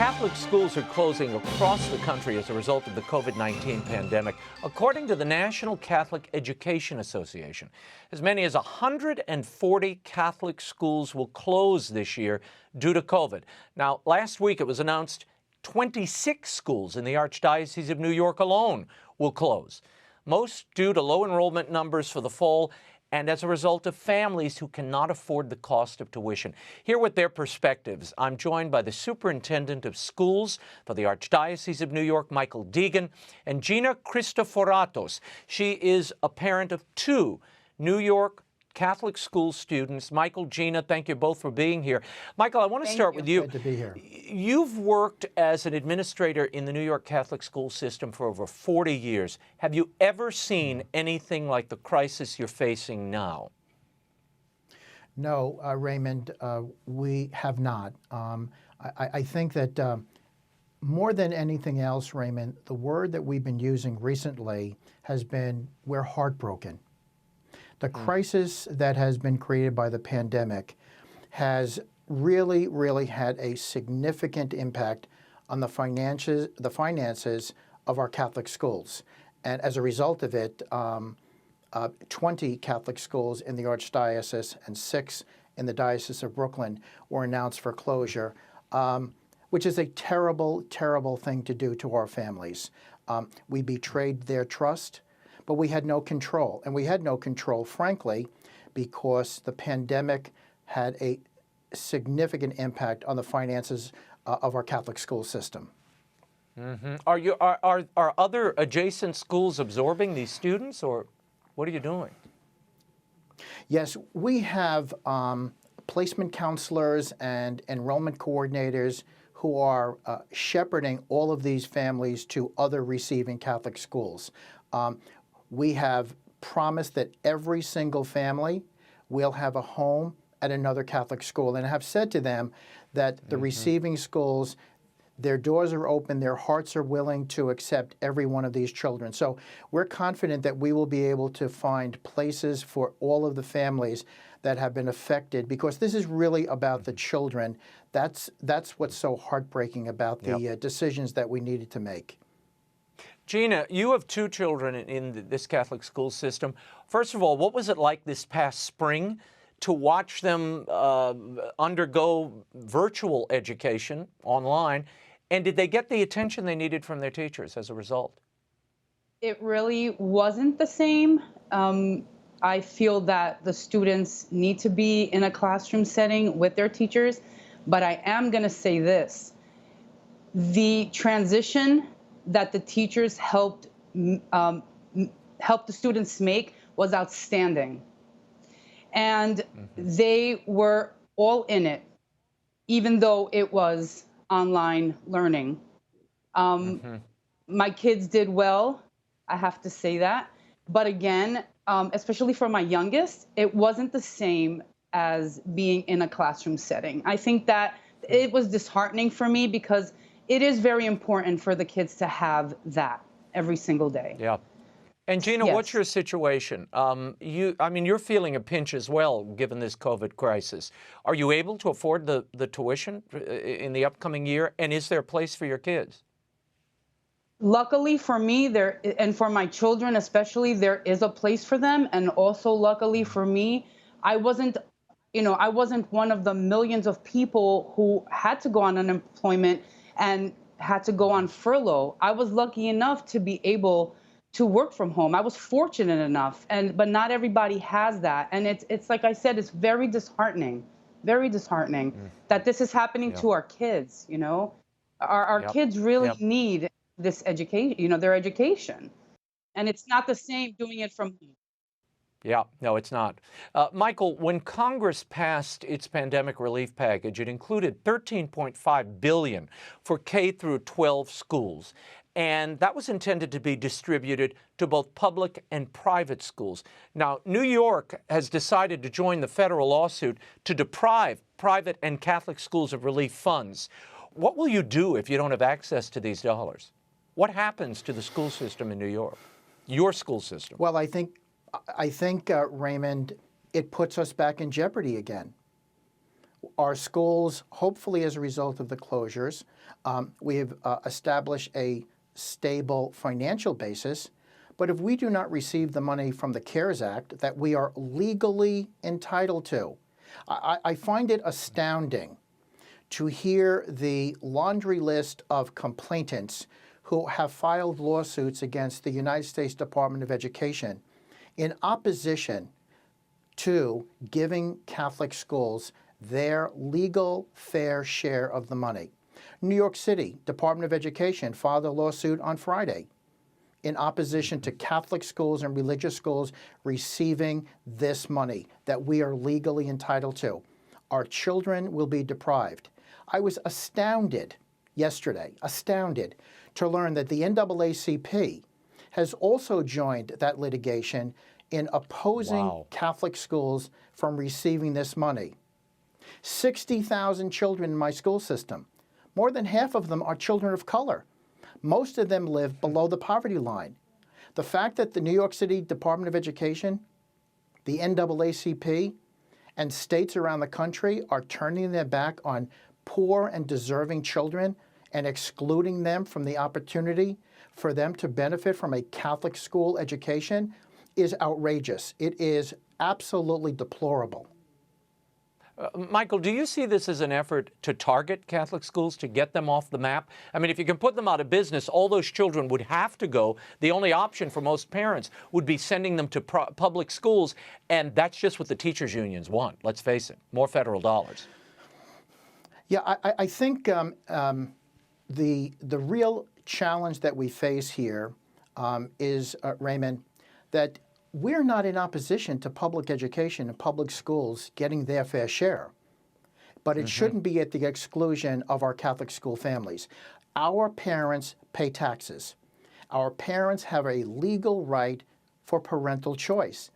Catholic schools are closing across the country as a result of the COVID-19 pandemic, according to the National Catholic Education Association. As many as 140 Catholic schools will close this year due to COVID. Now, last week it was announced 26 schools in the Archdiocese of New York alone will close, most due to low enrollment numbers for the fall and as a result of families who cannot afford the cost of tuition. Here with their perspectives, I'm joined by the superintendent of schools for the Archdiocese of New York, Michael Deegan, and Gina Christoforatos. She is a parent of two New York Catholic school students. Michael, Gina, thank you both for being here. Michael, I want to start with you. Good to be here. You've worked as an administrator in the New York Catholic school system for over 40 years. Have you ever seen anything like the crisis you're facing now? No, Raymond, we have not. I think that more than anything else, Raymond, the word that we've been using recently has been, we're heartbroken. The crisis that has been created by the pandemic has really had a significant impact on the finances of our Catholic schools. And as a result of it, 20 Catholic schools in the Archdiocese and 6 in the Diocese of Brooklyn were announced for closure, which is a terrible thing to do to our families. We betrayed their trust, but we had no control. And we had no control, frankly, because the pandemic had a significant impact on the finances of our Catholic school system. Mm-hmm. Are other adjacent schools absorbing these students, or what are you doing? Yes, we have placement counselors and enrollment coordinators who are shepherding all of these families to other receiving Catholic schools. We have promised that every single family will have a home at another Catholic school, and have said to them that the receiving schools, their doors are open, their hearts are willing to accept every one of these children. So we're confident that we will be able to find places for all of the families that have been affected, because this is really about the children. That's what's so heartbreaking about the decisions that we needed to make. Gina, you have two children in this Catholic school system. First of all, what was it like this past spring to watch them undergo virtual education online? And did they get the attention they needed from their teachers as a result? It really wasn't the same. I feel that the students need to be in a classroom setting with their teachers, but I am going to say this. The transition that the teachers helped the students make was outstanding. And they were all in it, even though it was online learning. My kids did well, I have to say that. But again, especially for my youngest, it wasn't the same as being in a classroom setting. I think that it was disheartening for me, because it is very important for the kids to have that every single day. Yeah. And Gina, Yes. What's your situation? You're feeling a pinch as well, given this COVID crisis. Are you able to afford the tuition in the upcoming year? And is there a place for your kids? Luckily for me, and for my children especially, there is a place for them. And also luckily for me, I wasn't one of the millions of people who had to go on unemployment and had to go on furlough. I was lucky enough to be able to work from home. I was fortunate enough, but not everybody has that. And it's like I said, it's very disheartening that this is happening to our kids. Our kids really need this education, their education. And it's not the same doing it from home. Yeah, no, it's not. Michael, when Congress passed its pandemic relief package, it included $13.5 billion for K through 12 schools. And that was intended to be distributed to both public and private schools. Now, New York has decided to join the federal lawsuit to deprive private and Catholic schools of relief funds. What will you do if you don't have access to these dollars? What happens to the school system in New York, your school system? Well, I think Raymond, it puts us back in jeopardy again. Our schools, hopefully as a result of the closures, we have established a stable financial basis. But if we do not receive the money from the CARES Act that we are legally entitled to, I find it astounding to hear the laundry list of complainants who have filed lawsuits against the United States Department of Education in opposition to giving Catholic schools their legal fair share of the money. New York City Department of Education filed a lawsuit on Friday in opposition to Catholic schools and religious schools receiving this money that we are legally entitled to. Our children will be deprived. I was astounded yesterday, to learn that the NAACP has also joined that litigation in opposing Catholic schools from receiving this money. 60,000 children in my school system. More than half of them are children of color. Most of them live below the poverty line. The fact that the New York City Department of Education, the NAACP, and states around the country are turning their back on poor and deserving children and excluding them from the opportunity for them to benefit from a Catholic school education is outrageous. It is absolutely deplorable. Michael, do you see this as an effort to target Catholic schools, to get them off the map? I mean, if you can put them out of business, all those children would have to go. The only option for most parents would be sending them to public schools, and that's just what the teachers' unions want. Let's face it, more federal dollars. Yeah, I think the real challenge that we face here is, Raymond, that we're not in opposition to public education and public schools getting their fair share, but it shouldn't be at the exclusion of our Catholic school families. Our parents pay taxes. Our parents have a legal right for parental choice.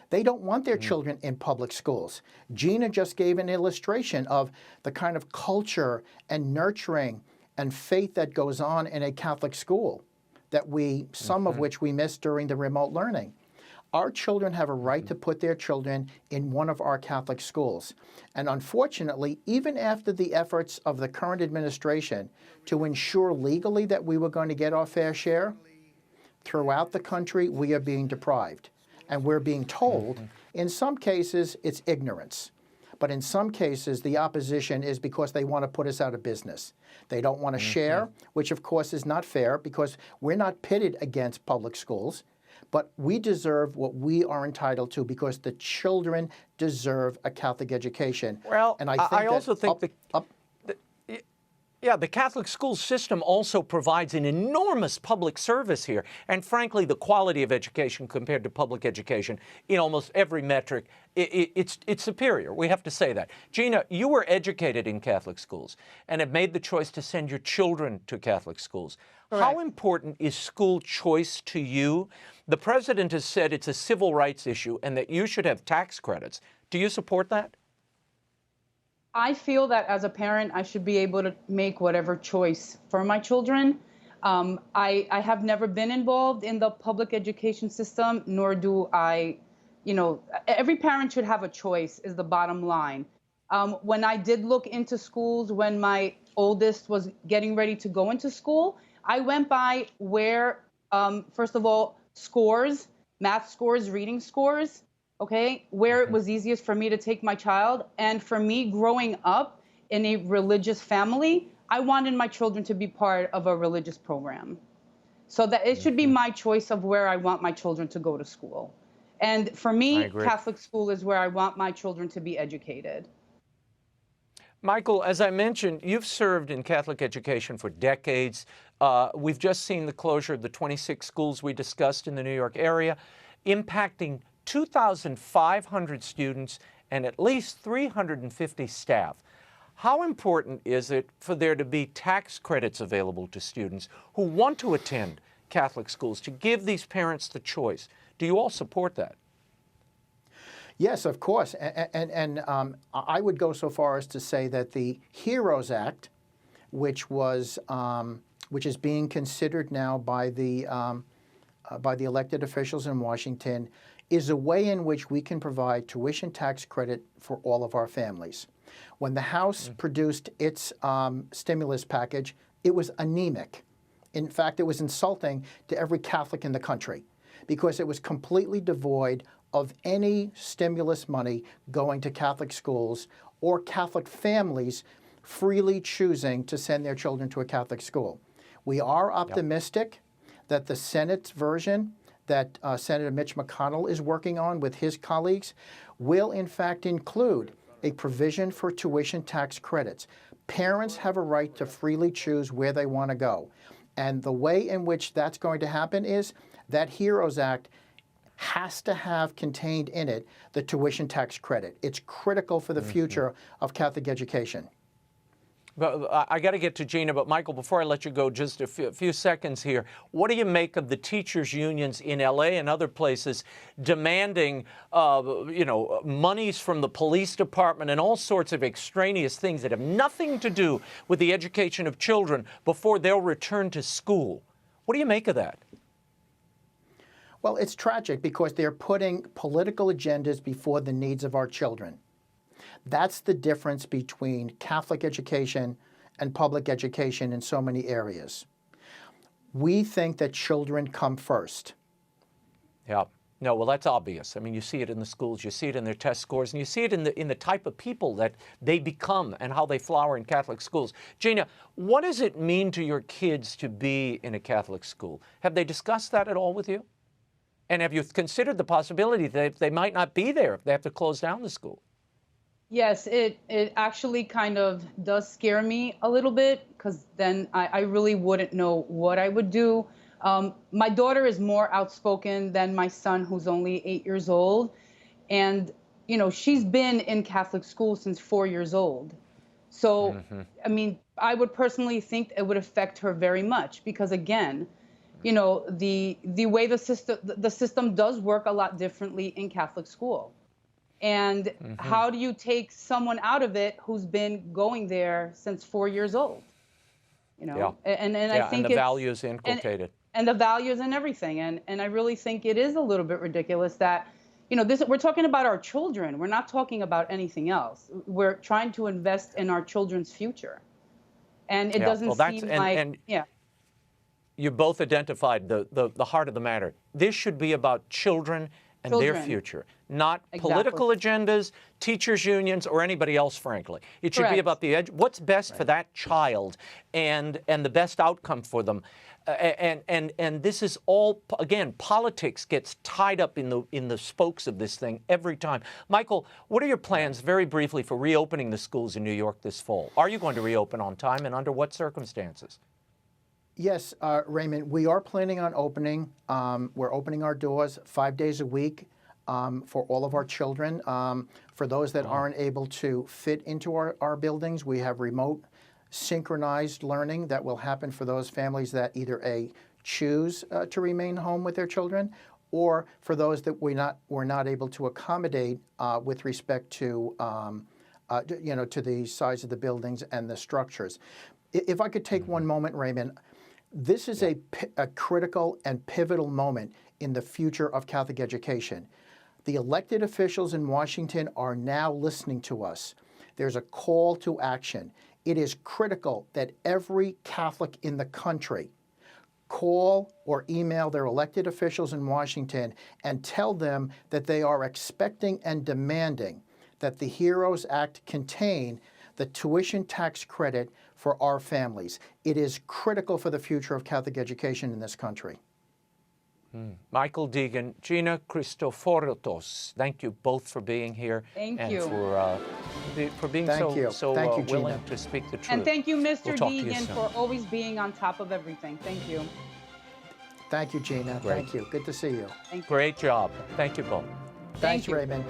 They don't want their children in public schools. Gina just gave an illustration of the kind of culture and nurturing and faith that goes on in a Catholic school that some of which we missed during the remote learning. Our children have a right to put their children in one of our Catholic schools. And unfortunately, even after the efforts of the current administration to ensure legally that we were going to get our fair share, throughout the country we are being deprived. And we're being told, in some cases, it's ignorance. But in some cases, the opposition is because they want to put us out of business. They don't want to share, which of course is not fair because we're not pitted against public schools. But we deserve what we are entitled to because the children deserve a Catholic education. Well, and I also think the Catholic school system also provides an enormous public service here. And frankly, the quality of education compared to public education in almost every metric, it's superior. We have to say that. Gina, you were educated in Catholic schools and have made the choice to send your children to Catholic schools. Correct. How important is school choice to you? The president has said it's a civil rights issue and that you should have tax credits. Do you support that? I feel that as a parent, I should be able to make whatever choice for my children. I have never been involved in the public education system, nor do I, every parent should have a choice is the bottom line. When I did look into schools, when my oldest was getting ready to go into school, I went by where, first of all, scores, math scores, reading scores, okay, where it was easiest for me to take my child. And for me, growing up in a religious family, I wanted my children to be part of a religious program. So that it should be my choice of where I want my children to go to school. And for me, Catholic school is where I want my children to be educated. Michael, as I mentioned, you've served in Catholic education for decades. We've just seen the closure of the 26 schools we discussed in the New York area, impacting 2,500 students and at least 350 staff. How important is it for there to be tax credits available to students who want to attend Catholic schools, to give these parents the choice? Do you all support that? Yes, of course. And I would go so far as to say that the HEROES Act, which is being considered now by the elected officials in Washington, is a way in which we can provide tuition tax credit for all of our families. When the House produced its stimulus package, it was anemic. In fact, it was insulting to every Catholic in the country because it was completely devoid of any stimulus money going to Catholic schools or Catholic families freely choosing to send their children to a Catholic school. We are optimistic that the Senate's version that Senator Mitch McConnell is working on with his colleagues will in fact include a provision for tuition tax credits. Parents have a right to freely choose where they want to go. And the way in which that's going to happen is that HEROES Act has to have contained in it the tuition tax credit. It's critical for the future of Catholic education. But I got to get to Gina, but Michael, before I let you go, just a few seconds here. What do you make of the teachers' unions in LA and other places demanding, monies from the police department and all sorts of extraneous things that have nothing to do with the education of children before they'll return to school? What do you make of that? Well, it's tragic because they're putting political agendas before the needs of our children. That's the difference between Catholic education and public education in so many areas. We think that children come first. Yeah. No, well, that's obvious. I mean, you see it in the schools, you see it in their test scores, and you see it in the type of people that they become and how they flower in Catholic schools. Gina, what does it mean to your kids to be in a Catholic school? Have they discussed that at all with you? And have you considered the possibility that they might not be there if they have to close down the school? Yes, it actually kind of does scare me a little bit because then I really wouldn't know what I would do. My daughter is more outspoken than my son, who's only 8 years old. And, she's been in Catholic school since 4 years old. So, I mean, I would personally think it would affect her very much because, again, the way the system does work a lot differently in Catholic school. And how do you take someone out of it who's been going there since 4 years old? Yeah. And I think and the values inculcated. And the values and everything. And I really think it is a little bit ridiculous that, we're talking about our children. We're not talking about anything else. We're trying to invest in our children's future. And it doesn't seem like, you both identified the heart of the matter. This should be about children and their future, not political agendas, teachers' unions, or anybody else, frankly. It should be about what's best for that child and the best outcome for them. And this is all, again, politics gets tied up in the spokes of this thing every time. Michael, what are your plans, very briefly, for reopening the schools in New York this fall? Are you going to reopen on time, and under what circumstances? Yes, Raymond, we are planning on opening. We're opening our doors 5 days a week for all of our children. For those that aren't able to fit into our buildings, we have remote synchronized learning that will happen for those families that either choose to remain home with their children, or for those that we're not able to accommodate with respect to to the size of the buildings and the structures. If I could take one moment, Raymond. This is a critical and pivotal moment in the future of Catholic education. The elected officials in Washington are now listening to us. There's a call to action. It is critical that every Catholic in the country call or email their elected officials in Washington and tell them that they are expecting and demanding that the HEROES Act contain the tuition tax credit for our families. It is critical for the future of Catholic education in this country. Michael Deegan, Gina Christoforatos, thank you both for being here. Thank and you. For being so willing to speak the truth. And thank you, Mr. We'll Deegan, for always being on top of everything. Thank you. Thank you, Gina. Great. Thank you. Good to see you. Thank you. Great job. Thank you both. Thanks, you. Raymond.